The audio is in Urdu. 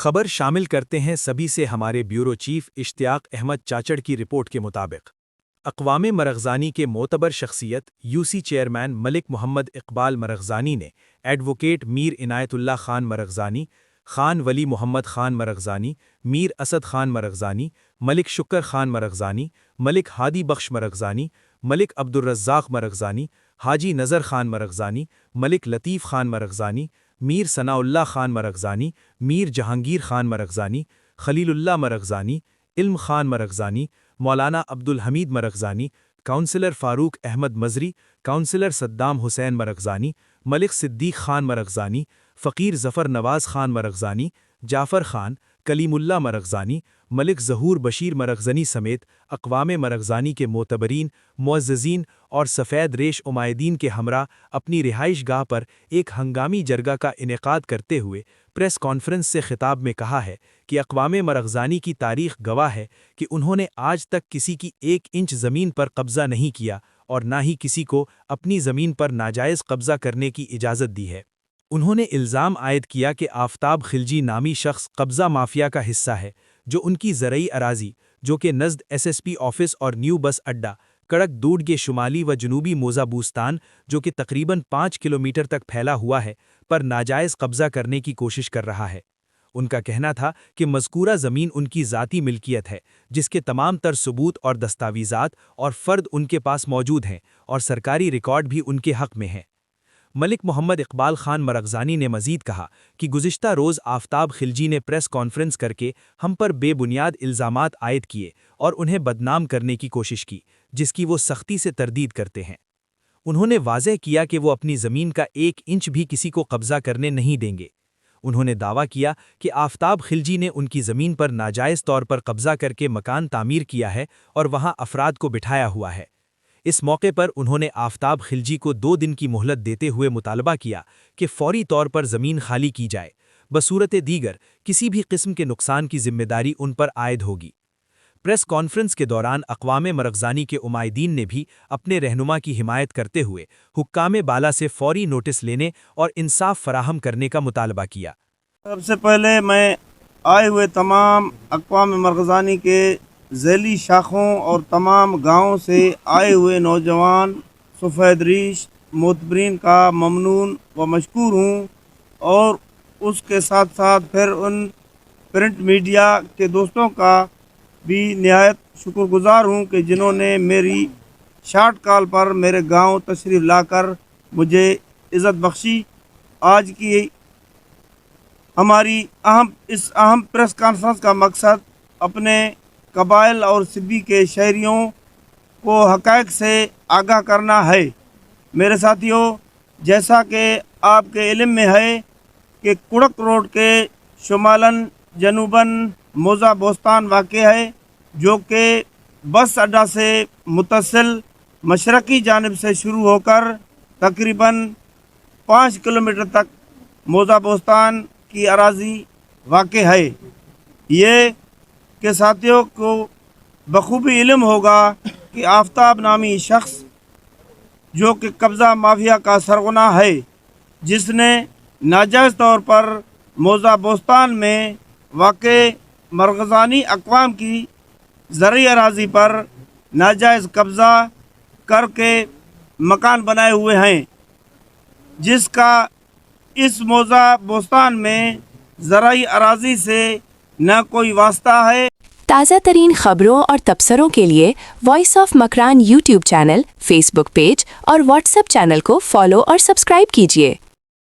خبر شامل کرتے ہیں سبھی سے ہمارے بیورو چیف اشتیاق احمد چاچڑ کی رپورٹ کے مطابق اقوام مرغزانی کے معتبر شخصیت یوسی چیئرمین ملک محمد اقبال مرغزانی نے ایڈوکیٹ میر عنایت اللہ خان مرغزانی، خان ولی محمد خان مرغزانی، میر اسد خان مرغزانی، ملک شکر خان مرغزانی، ملک ہادی بخش مرغزانی، ملک عبدالرزاق مرغزانی، حاجی نظر خان مرغزانی، ملک لطیف خان مرغزانی، میر ثناء اللہ خان مرغزانی، میر جہانگیر خان مرغزانی، خلیل اللہ مرغزانی، علم خان مرغزانی، مولانا عبدالحمید مرغزانی، کونسلر فاروق احمد مزری، کونسلر صدام حسین مرغزانی، ملک صدیق خان مرغزانی، فقیر ظفر نواز خان مرغزانی، جعفر خان، کلیم اللہ مرغزانی، ملک ظہور بشیر مرغزنی سمیت اقوام مرغزانی کے معتبرین، معززین اور سفید ریش عمائدین کے ہمراہ اپنی رہائش گاہ پر ایک ہنگامی جرگہ کا انعقاد کرتے ہوئے پریس کانفرنس سے خطاب میں کہا ہے کہ اقوام مرغزانی کی تاریخ گواہ ہے کہ انہوں نے آج تک کسی کی 1 انچ زمین پر قبضہ نہیں کیا اور نہ ہی کسی کو اپنی زمین پر ناجائز قبضہ کرنے کی اجازت دی ہے۔ انہوں نے الزام عائد کیا کہ آفتاب خلجی نامی شخص قبضہ مافیا کا حصہ ہے، جو ان کی زرعی اراضی، جو کہ نزد SSP آفس اور نیو بس اڈہ، کڑک دودھ کے شمالی و جنوبی موزہ بوستان، جو کہ تقریباً 5 کلومیٹر تک پھیلا ہوا ہے، پر ناجائز قبضہ کرنے کی کوشش کر رہا ہے۔ ان کا کہنا تھا کہ مذکورہ زمین ان کی ذاتی ملکیت ہے، جس کے تمام تر ثبوت اور دستاویزات اور فرد ان کے پاس موجود ہیں اور سرکاری ریکارڈ بھی ان کے حق میں ہیں۔ ملک محمد اقبال خان مرغزانی نے مزید کہا کہ گزشتہ روز آفتاب خلجی نے پریس کانفرنس کر کے ہم پر بے بنیاد الزامات عائد کیے اور انہیں بدنام کرنے کی کوشش کی، جس کی وہ سختی سے تردید کرتے ہیں۔ انہوں نے واضح کیا کہ وہ اپنی زمین کا 1 انچ بھی کسی کو قبضہ کرنے نہیں دیں گے۔ انہوں نے دعویٰ کیا کہ آفتاب خلجی نے ان کی زمین پر ناجائز طور پر قبضہ کر کے مکان تعمیر کیا ہے اور وہاں افراد کو بٹھایا ہوا ہے۔ اس موقع پر انہوں نے آفتاب خلجی کو 2 دن کی مہلت دیتے ہوئے مطالبہ کیا کہ فوری طور پر زمین خالی کی جائے، بصورت دیگر کسی بھی قسم کے نقصان کی ذمہ داری ان پر عائد ہوگی۔ پریس کانفرنس کے دوران اقوام مرغزانی کے عمائدین نے بھی اپنے رہنما کی حمایت کرتے ہوئے حکام بالا سے فوری نوٹس لینے اور انصاف فراہم کرنے کا مطالبہ کیا۔ سب سے پہلے میں آئے ہوئے تمام اقوام مرغزانی کے ذیلی شاخوں اور تمام گاؤں سے آئے ہوئے نوجوان سفید ریش معتبرین کا ممنون و مشکور ہوں، اور اس کے ساتھ ساتھ پھر ان پرنٹ میڈیا کے دوستوں کا بھی نہایت شکر گزار ہوں کہ جنہوں نے میری شارٹ کال پر میرے گاؤں تشریف لا کر مجھے عزت بخشی۔ آج کی ہماری اس اہم پریس کانفرنس کا مقصد اپنے قبائل اور سبی کے شہریوں کو حقائق سے آگاہ کرنا ہے۔ میرے ساتھیوں، جیسا کہ آپ کے علم میں ہے کہ کڑک روڈ کے شمالاً جنوباً موزہ بوستان واقع ہے، جو کہ بس اڈہ سے متصل مشرقی جانب سے شروع ہو کر تقریباً 5 کلومیٹر تک موزہ بوستان کی اراضی واقع ہے۔ یہ کہ ساتھیوں کو بخوبی علم ہوگا کہ آفتاب نامی شخص جو کہ قبضہ مافیا کا سرغنہ ہے، جس نے ناجائز طور پر موزہ بوستان میں واقع مرغزانی اقوام کی زرعی اراضی پر ناجائز قبضہ کر کے مکان بنائے ہوئے ہیں، جس کا اس موزہ بوستان میں زرعی اراضی سے نہ کوئی واسطہ ہے۔ تازہ ترین خبروں اور تبصروں کے لیے voice of Makran YouTube channel, Facebook page اور واٹس ایپ چینل کو فالو اور سبسکرائب کیجیے۔